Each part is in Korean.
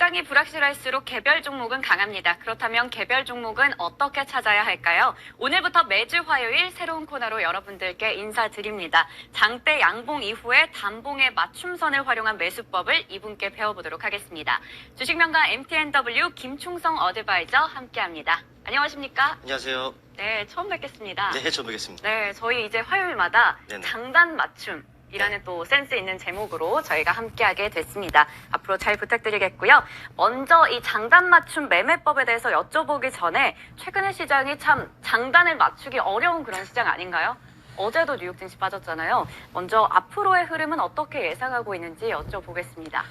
시장이 불확실할수록 개별 종목은 강합니다. 그렇다면 개별 종목은 어떻게 찾아야 할까요? 오늘부터 매주 화요일 새로운 코너로 여러분들께 인사드립니다. 장대 양봉 이후에 단봉의 맞춤선을 활용한 매수법을 이분께 배워보도록 하겠습니다. 주식명가 MTNW 김충성 어드바이저 함께합니다. 안녕하십니까? 안녕하세요. 네, 처음 뵙겠습니다. 네, 처음 뵙겠습니다. 네, 저희 이제 화요일마다 네네. 장단 맞춤 이라는 또 센스 있는 제목으로 저희가 함께하게 됐습니다. 앞으로 잘 부탁드리겠고요. 먼저 이 장단 맞춤 매매법에 대해서 여쭤보기 전에 최근에 시장이 참 장단을 맞추기 어려운 그런 시장 아닌가요? 어제도 뉴욕 증시 빠졌잖아요. 먼저 앞으로의 흐름은 어떻게 예상하고 있는지 여쭤보겠습니다.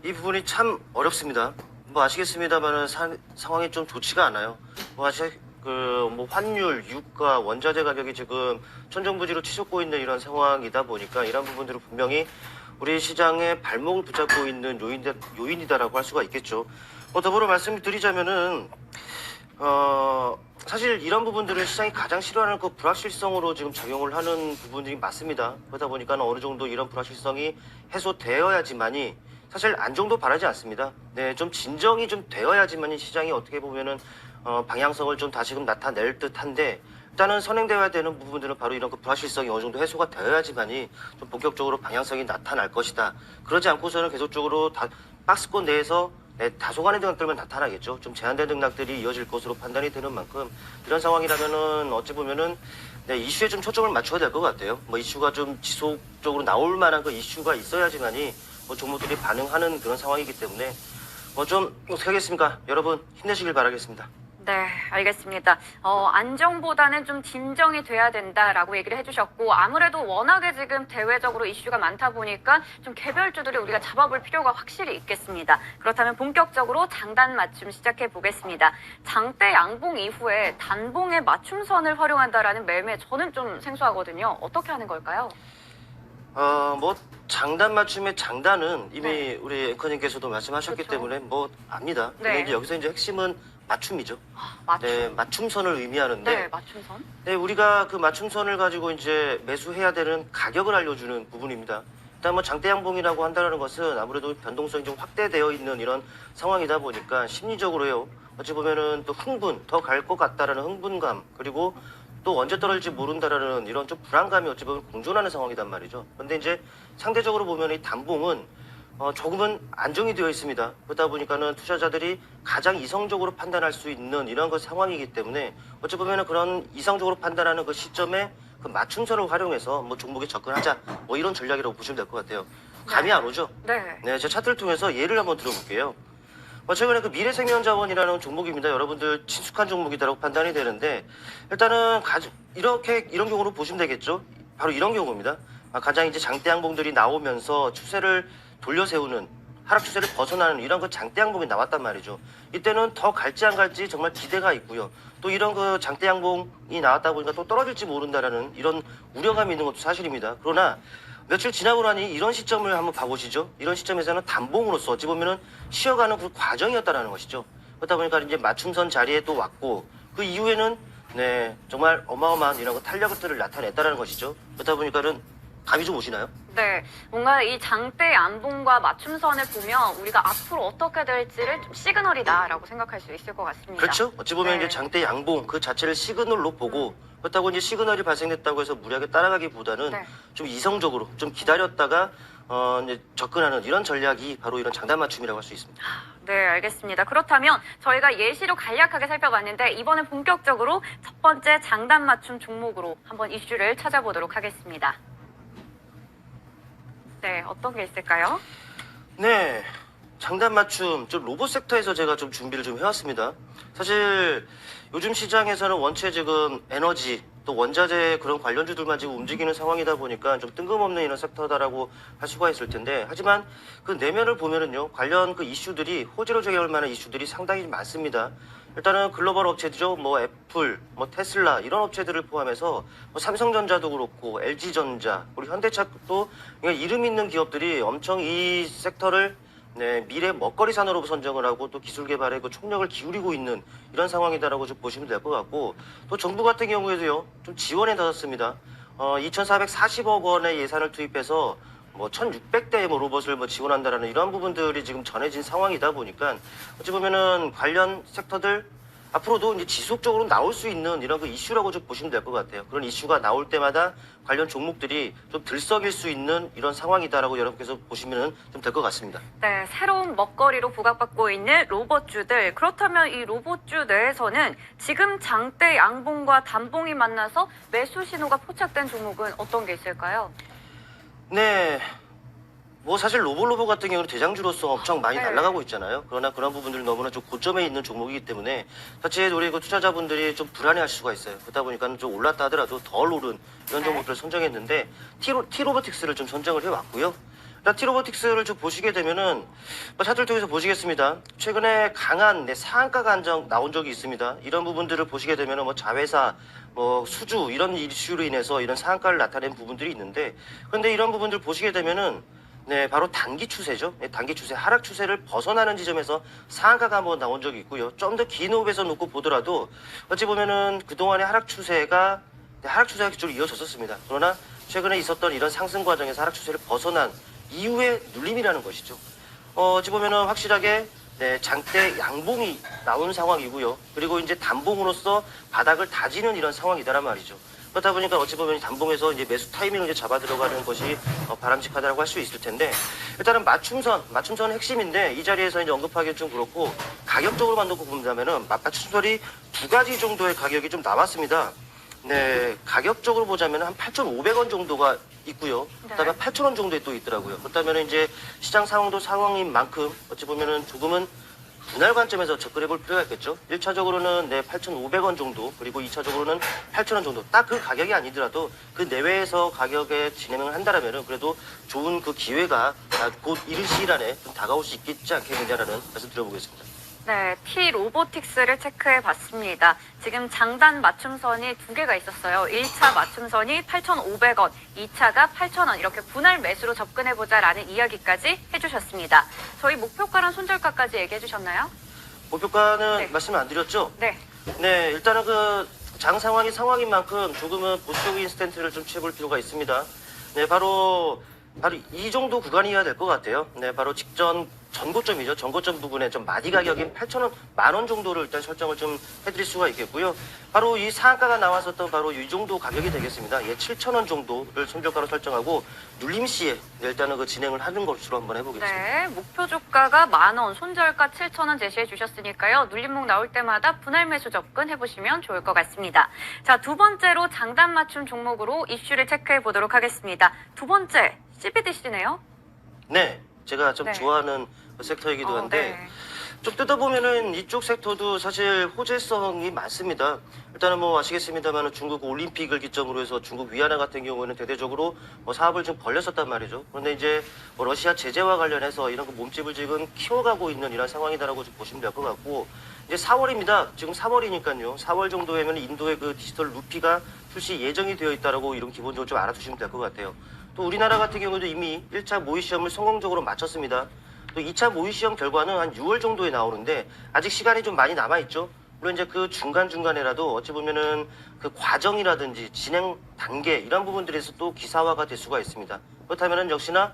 이 부분이 참 어렵습니다. 뭐 아시겠습니다만은 상황이 좀 좋지가 않아요. 뭐 환율, 유가, 원자재 가격이 지금 천정부지로 치솟고 있는 이런 상황이다 보니까 이런 부분들은 분명히 우리 시장의 발목을 붙잡고 있는 요인이다라고 할 수가 있겠죠. 더불어 말씀드리자면은 사실 이런 부분들을 시장이 가장 싫어하는 그 불확실성으로 지금 작용을 하는 부분들이 맞습니다. 그러다 보니까 어느 정도 이런 불확실성이 해소되어야지만이 사실 안정도 바라지 않습니다. 네, 좀 진정이 좀 되어야지만이 시장이 어떻게 보면은 방향성을 좀 다시금 나타낼 듯한데 일단은 선행되어야 되는 부분들은 바로 이런 그 불확실성이 어느 정도 해소가 되어야지만이 좀 본격적으로 방향성이 나타날 것이다. 그러지 않고서는 계속적으로 박스권 내에서 다소간의 등락들만 나타나겠죠. 좀 제한된 등락들이 이어질 것으로 판단이 되는 만큼 이런 상황이라면은 어찌 보면은 이슈에 좀 초점을 맞춰야 될 것 같아요. 뭐 이슈가 좀 지속적으로 나올 만한 그 이슈가 있어야지만이 종목들이 반응하는 그런 상황이기 때문에 좀 어떻게 하겠습니까? 여러분 힘내시길 바라겠습니다. 네, 알겠습니다. 안정보다는 좀 진정이 돼야 된다라고 얘기를 해주셨고 아무래도 워낙에 지금 대외적으로 이슈가 많다 보니까 좀 개별주들이 우리가 잡아볼 필요가 확실히 있겠습니다. 그렇다면 본격적으로 장단 맞춤 시작해 보겠습니다. 장대 양봉 이후에 단봉의 맞춤선을 활용한다라는 매매 저는 좀 생소하거든요. 어떻게 하는 걸까요? 뭐 장단 맞춤의 장단은 이미 네. 우리 앵커님께서도 말씀하셨기 그렇죠. 때문에 뭐 압니다. 네. 근데 이제 여기서 이제 핵심은 맞춤이죠. 맞춤. 네, 맞춤선을 의미하는데 네, 맞춤선. 네, 우리가 그 맞춤선을 가지고 이제 매수해야 되는 가격을 알려주는 부분입니다. 일단 뭐 장대 양봉이라고 한다는 것은 아무래도 변동성이 좀 확대되어 있는 이런 상황이다 보니까 심리적으로요. 어찌 보면은 또 흥분, 더 갈 것 같다라는 흥분감, 그리고 또 언제 떨어질지 모른다라는 이런 좀 불안감이 어찌 보면 공존하는 상황이단 말이죠. 근데 이제 상대적으로 보면 이 단봉은 조금은 안정이 되어 있습니다. 그러다 보니까는 투자자들이 가장 이성적으로 판단할 수 있는 이런 그 상황이기 때문에 어찌 보면은 그런 이성적으로 판단하는 그 시점에 그 맞춤선을 활용해서 뭐 종목에 접근하자 뭐 이런 전략이라고 보시면 될 것 같아요. 감이 안 오죠? 네. 네, 제 차트를 통해서 예를 한번 들어볼게요. 최근에 그 미래생명자원이라는 종목입니다. 여러분들 친숙한 종목이다라고 판단이 되는데 일단은 이런 경우로 보시면 되겠죠. 바로 이런 경우입니다. 가장 이제 장대 양봉들이 나오면서 추세를 돌려 세우는 하락 추세를 벗어나는 이런 그 장대 양봉이 나왔단 말이죠. 이때는 더 갈지 안 갈지 정말 기대가 있고요. 또 이런 그 장대 양봉이 나왔다 보니까 또 떨어질지 모른다라는 이런 우려감이 있는 것도 사실입니다. 그러나 며칠 지나고 나니 이런 시점을 한번 봐보시죠. 이런 시점에서는 단봉으로서 어찌 보면은 쉬어가는 그 과정이었다라는 것이죠. 그러다 보니까 이제 맞춤선 자리에 또 왔고 그 이후에는 네 정말 어마어마한 이런 그 탄력들을 나타냈다라는 것이죠. 그러다 보니까는 감이 좀 오시나요? 네, 뭔가 이 장대 양봉과 맞춤선을 보면 우리가 앞으로 어떻게 될지를 좀 시그널이다라고 생각할 수 있을 것 같습니다. 그렇죠. 어찌 보면 네. 이제 장대 양봉 그 자체를 시그널로 보고 그렇다고 이제 시그널이 발생됐다고 해서 무리하게 따라가기보다는 네. 좀 이성적으로 좀 기다렸다가 이제 접근하는 이런 전략이 바로 이런 장단 맞춤이라고 할 수 있습니다. 네, 알겠습니다. 그렇다면 저희가 예시로 간략하게 살펴봤는데 이번엔 본격적으로 첫 번째 장단 맞춤 종목으로 한번 이슈를 찾아보도록 하겠습니다. 네, 어떤 게 있을까요? 네, 장단 맞춤 좀 로봇 섹터에서 제가 좀 준비를 좀 해왔습니다. 사실 요즘 시장에서는 원체 지금 에너지 또 원자재 그런 관련주들만 지금 움직이는 상황이다 보니까 좀 뜬금없는 이런 섹터다라고 할 수가 있을 텐데 하지만 그 내면을 보면은요 관련 그 이슈들이 호재로 작용할 만한 이슈들이 상당히 많습니다. 일단은 글로벌 업체들이죠. 뭐 애플, 뭐 테슬라 이런 업체들을 포함해서 뭐 삼성전자도 그렇고 LG전자, 우리 현대차도 이름 있는 기업들이 엄청 이 섹터를 미래 먹거리 산업으로 선정을 하고 또 기술 개발에 그 총력을 기울이고 있는 이런 상황이다라고 좀 보시면 될 것 같고 또 정부 같은 경우에도요 좀 지원에 나섰습니다. 2,440억 원의 예산을 투입해서 뭐 1,600대의 뭐 로봇을 뭐 지원한다라는 이런 부분들이 지금 전해진 상황이다 보니까 어찌 보면은 관련 섹터들 앞으로도 이제 지속적으로 나올 수 있는 이런 그 이슈라고 좀 보시면 될 것 같아요. 그런 이슈가 나올 때마다 관련 종목들이 좀 들썩일 수 있는 이런 상황이다라고 여러분께서 보시면 좀 될 것 같습니다. 네, 새로운 먹거리로 부각받고 있는 로봇주들. 그렇다면 이 로봇주 내에서는 지금 장대 양봉과 단봉이 만나서 매수 신호가 포착된 종목은 어떤 게 있을까요? 네. 뭐 사실 로봇 같은 경우는 대장주로서 엄청 많이 네. 날아가고 있잖아요. 그러나 그런 부분들이 너무나 좀 고점에 있는 종목이기 때문에 사실 우리 그 투자자분들이 좀 불안해할 수가 있어요. 그러다 보니까 좀 올랐다 하더라도 덜 오른 이런 네. 종목들을 선정했는데 T로보틱스를 좀 선정을 해왔고요. 일단 T로보틱스를 좀 보시게 되면은 뭐 차트를 통해서 보시겠습니다. 최근에 강한 상한가가 한정 나온 적이 있습니다. 이런 부분들을 보시게 되면은 뭐 자회사, 뭐 수주 이런 이슈로 인해서 이런 상한가를 나타낸 부분들이 있는데, 그런데 이런 부분들 보시게 되면은 네, 바로 단기 추세죠. 네, 단기 추세, 하락 추세를 벗어나는 지점에서 상한가가 한번 나온 적이 있고요. 좀 더 긴 호흡에서 놓고 보더라도 어찌 보면은 그동안의 하락 추세가 쭉 이어졌었습니다. 그러나 최근에 있었던 이런 상승 과정에서 하락 추세를 벗어난 이후의 눌림이라는 것이죠. 어찌 보면은 확실하게 네, 장대 양봉이 나온 상황이고요. 그리고 이제 단봉으로서 바닥을 다지는 이런 상황이다란 말이죠. 그렇다 보니까 어찌 보면 단봉에서 이제 매수 타이밍을 이제 잡아 들어가는 것이 바람직하다고 할 수 있을 텐데, 일단은 맞춤선은 핵심인데 이 자리에서 이제 언급하기 좀 그렇고, 가격적으로만 놓고 본다면은 맞춤선이 두 가지 정도의 가격이 좀 나왔습니다. 네, 가격적으로 보자면 한 8,500원 정도가 있고요. 그다음에 8,000원 정도에 또 있더라고요. 그렇다면 이제 시장 상황도 상황인 만큼 어찌 보면은 조금은 분할 관점에서 접근해 볼 필요가 있겠죠. 1차적으로는 8,500원 정도, 그리고 2차적으로는 8,000원 정도. 딱 그 가격이 아니더라도 그 내외에서 가격에 진행을 한다라면은 그래도 좋은 그 기회가 곧 이른 시일 안에 좀 다가올 수 있겠지 않겠느냐라는 말씀 드려보겠습니다. 네, T로보틱스를 체크해 봤습니다. 지금 장단 맞춤선이 두 개가 있었어요. 1차 맞춤선이 8,500원, 2차가 8,000원 이렇게 분할 매수로 접근해 보자라는 이야기까지 해주셨습니다. 저희 목표가랑 손절가까지 얘기해 주셨나요? 목표가는 네. 말씀 안 드렸죠? 네. 네, 일단은 그 장 상황이 상황인 만큼 조금은 보수적인 스탠스를 좀 취해볼 필요가 있습니다. 네, 바로 이 정도 구간이어야 될 것 같아요. 네, 바로 직전 전고점이죠. 전고점 부분에 좀 마디 가격인 8,000원, 10,000원 정도를 일단 설정을 좀 해드릴 수가 있겠고요. 바로 이 상한가가 나왔었던 바로 이 정도 가격이 되겠습니다. 예, 7,000원 정도를 손절가로 설정하고 눌림 시에 일단은 그 진행을 하는 것으로 한번 해보겠습니다. 네, 목표 주가가 10,000원, 손절가 7,000원 제시해 주셨으니까요. 눌림목 나올 때마다 분할 매수 접근해 보시면 좋을 것 같습니다. 자, 두 번째로 장단 맞춤 종목으로 이슈를 체크해 보도록 하겠습니다. 두 번째, CBDC네요. 네, 제가 좀 네. 좋아하는 섹터이기도 한데 네. 좀 뜯어보면은 이쪽 섹터도 사실 호재성이 많습니다. 일단은 뭐 아시겠습니다만 중국 올림픽을 기점으로 해서 중국 위안화 같은 경우에는 대대적으로 사업을 좀 벌렸었단 말이죠. 그런데 이제 뭐 러시아 제재와 관련해서 이런 그 몸집을 지금 키워가고 있는 이런 상황이다라고 좀 보시면 될 것 같고, 이제 4월입니다. 지금 3월이니까요. 4월 정도에면 인도의 그 디지털 루피가 출시 예정이 되어 있다라고 이런 기본적으로 좀 알아두시면 될 것 같아요. 또 우리나라 같은 경우도 이미 1차 모의 시험을 성공적으로 마쳤습니다. 또 2차 모의 시험 결과는 한 6월 정도에 나오는데 아직 시간이 좀 많이 남아있죠. 물론 이제 그 중간중간에라도 어찌 보면은 그 과정이라든지 진행 단계 이런 부분들에서 또 기사화가 될 수가 있습니다. 그렇다면은 역시나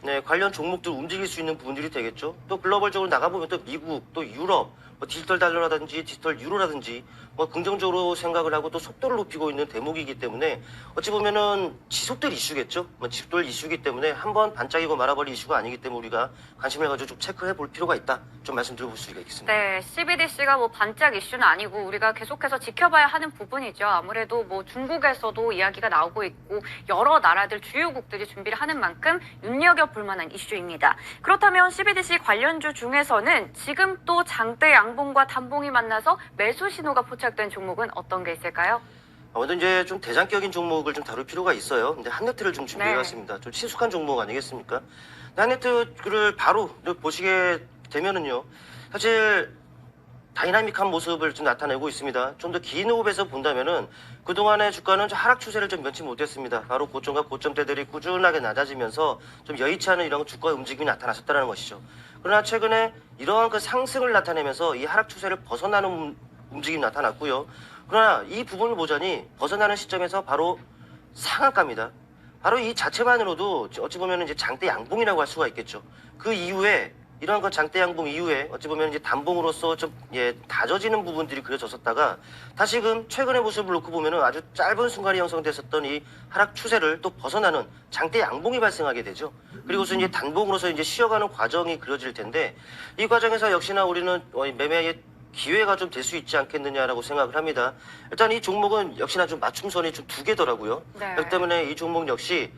네, 관련 종목들 움직일 수 있는 부분들이 되겠죠. 또 글로벌적으로 나가보면 또 미국, 또 유럽, 뭐 디지털 달러라든지 디지털 유로라든지 뭐 긍정적으로 생각을 하고 또 속도를 높이고 있는 대목이기 때문에 어찌 보면은 지속될 이슈겠죠. 뭐 지속될 이슈이기 때문에 한번 반짝이고 말아버릴 이슈가 아니기 때문에 우리가 관심을 가지고 좀 체크해 볼 필요가 있다. 좀 말씀드려볼 수가 있겠습니다. 네, CBDC가 뭐 반짝 이슈는 아니고 우리가 계속해서 지켜봐야 하는 부분이죠. 아무래도 뭐 중국에서도 이야기가 나오고 있고 여러 나라들 주요국들이 준비를 하는 만큼 눈여겨볼 만한 이슈입니다. 그렇다면 CBDC 관련주 중에서는 지금 또 장대 양봉과 단봉이 만나서 매수 신호가 포착된 종목은 어떤 게 있을까요? 아무래도 이제 좀 대장격인 종목을 좀 다룰 필요가 있어요. 근데 한네트를 좀 준비해봤습니다. 좀 친숙한 종목 아니겠습니까? 한네트를 바로 보시게 되면은요, 사실 다이나믹한 모습을 좀 나타내고 있습니다. 좀 더 긴 호흡에서 본다면은 그동안의 주가는 좀 하락 추세를 좀 면치 못했습니다. 바로 고점과 고점대들이 꾸준하게 낮아지면서 좀 여의치 않은 이런 주가의 움직임이 나타났었다는 것이죠. 그러나 최근에 이러한 그 상승을 나타내면서 이 하락 추세를 벗어나는 움직임이 나타났고요. 그러나 이 부분을 보자니 벗어나는 시점에서 바로 상한가입니다. 바로 이 자체만으로도 어찌 보면 이제 장대 양봉이라고 할 수가 있겠죠. 그 이후에 이러한 그 장대 양봉 이후에 어찌 보면 이제 단봉으로서 좀 다져지는 부분들이 그려졌었다가 다시금 최근의 모습을 놓고 보면은 아주 짧은 순간에 형성됐었던 이 하락 추세를 또 벗어나는 장대 양봉이 발생하게 되죠. 그리고서 이제 단봉으로서 이제 쉬어가는 과정이 그려질 텐데 이 과정에서 역시나 우리는 매매의 기회가 좀 될 수 있지 않겠느냐라고 생각을 합니다. 일단 이 종목은 역시나 좀 맞춤선이 좀 두 개더라고요. 네. 그렇기 때문에 이 종목 역시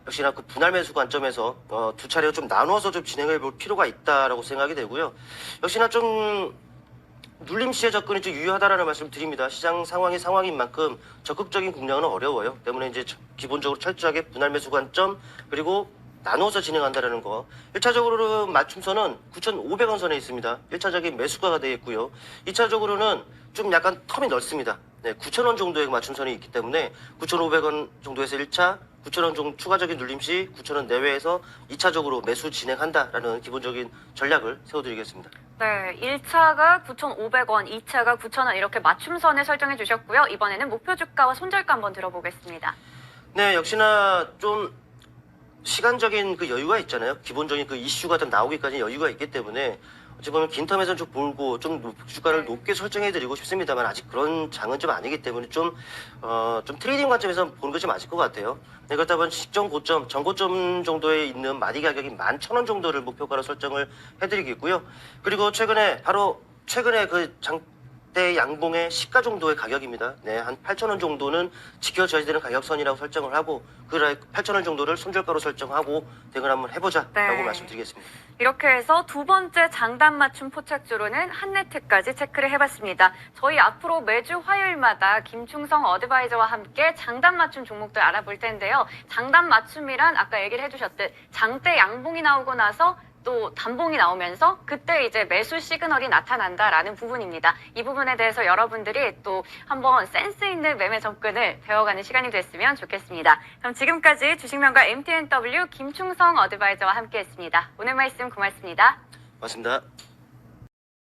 역시나 그 분할 매수 관점에서 두 차례로 좀 나누어서 좀 진행해 볼 필요가 있다라고 생각이 되고요. 역시나 좀 눌림 시에 접근이 좀 유효하다라는 말씀 드립니다. 시장 상황이 상황인 만큼 적극적인 공략은 어려워요. 때문에 이제 기본적으로 철저하게 분할 매수 관점 그리고 나누어서 진행한다라는 거. 1차적으로는 맞춤선은 9,500원 선에 있습니다. 1차적인 매수가가 되겠고요. 2차적으로는 좀 약간 텀이 넓습니다. 네, 9,000원 정도의 맞춤선이 있기 때문에 9,500원 정도에서 1차, 9,000원 정도 추가적인 눌림 시 9,000원 내외에서 2차적으로 매수 진행한다라는 기본적인 전략을 세워드리겠습니다. 네, 1차가 9,500원, 2차가 9,000원 이렇게 맞춤선을 설정해 주셨고요. 이번에는 목표 주가와 손절가 한번 들어보겠습니다. 네, 역시나 좀 시간적인 그 여유가 있잖아요. 기본적인 그 이슈가 좀 나오기까지 여유가 있기 때문에 어찌 보면 긴 텀에서는 좀 볼고 좀 주가를 높게 설정해드리고 싶습니다만 아직 그런 장은 좀 아니기 때문에 좀 트레이딩 관점에서 보는 것이 맞을 것 같아요. 네, 그렇다 보면 직전 고점, 전고점 정도에 있는 마디 가격이 11,000원 정도를 목표가로 설정을 해드리겠고요. 그리고 최근에 그 장대 양봉의 시가 정도의 가격입니다. 네, 한 8,000원 정도는 지켜져야 되는 가격선이라고 설정을 하고 그 8,000원 정도를 손절가로 설정하고 대응을 한번 해보자라고 말씀드리겠습니다. 이렇게 해서 두 번째 장단 맞춤 포착주로는 한네트까지 체크를 해봤습니다. 저희 앞으로 매주 화요일마다 김충성 어드바이저와 함께 장단 맞춤 종목들 알아볼 텐데요. 장단 맞춤이란 아까 얘기를 해주셨듯 장대 양봉이 나오고 나서 또 단봉이 나오면서 그때 이제 매수 시그널이 나타난다라는 부분입니다. 이 부분에 대해서 여러분들이 또 한번 센스 있는 매매 접근을 배워가는 시간이 됐으면 좋겠습니다. 그럼 지금까지 주식명가 MTNW 김충성 어드바이저와 함께했습니다. 오늘 말씀 고맙습니다. 고맙습니다.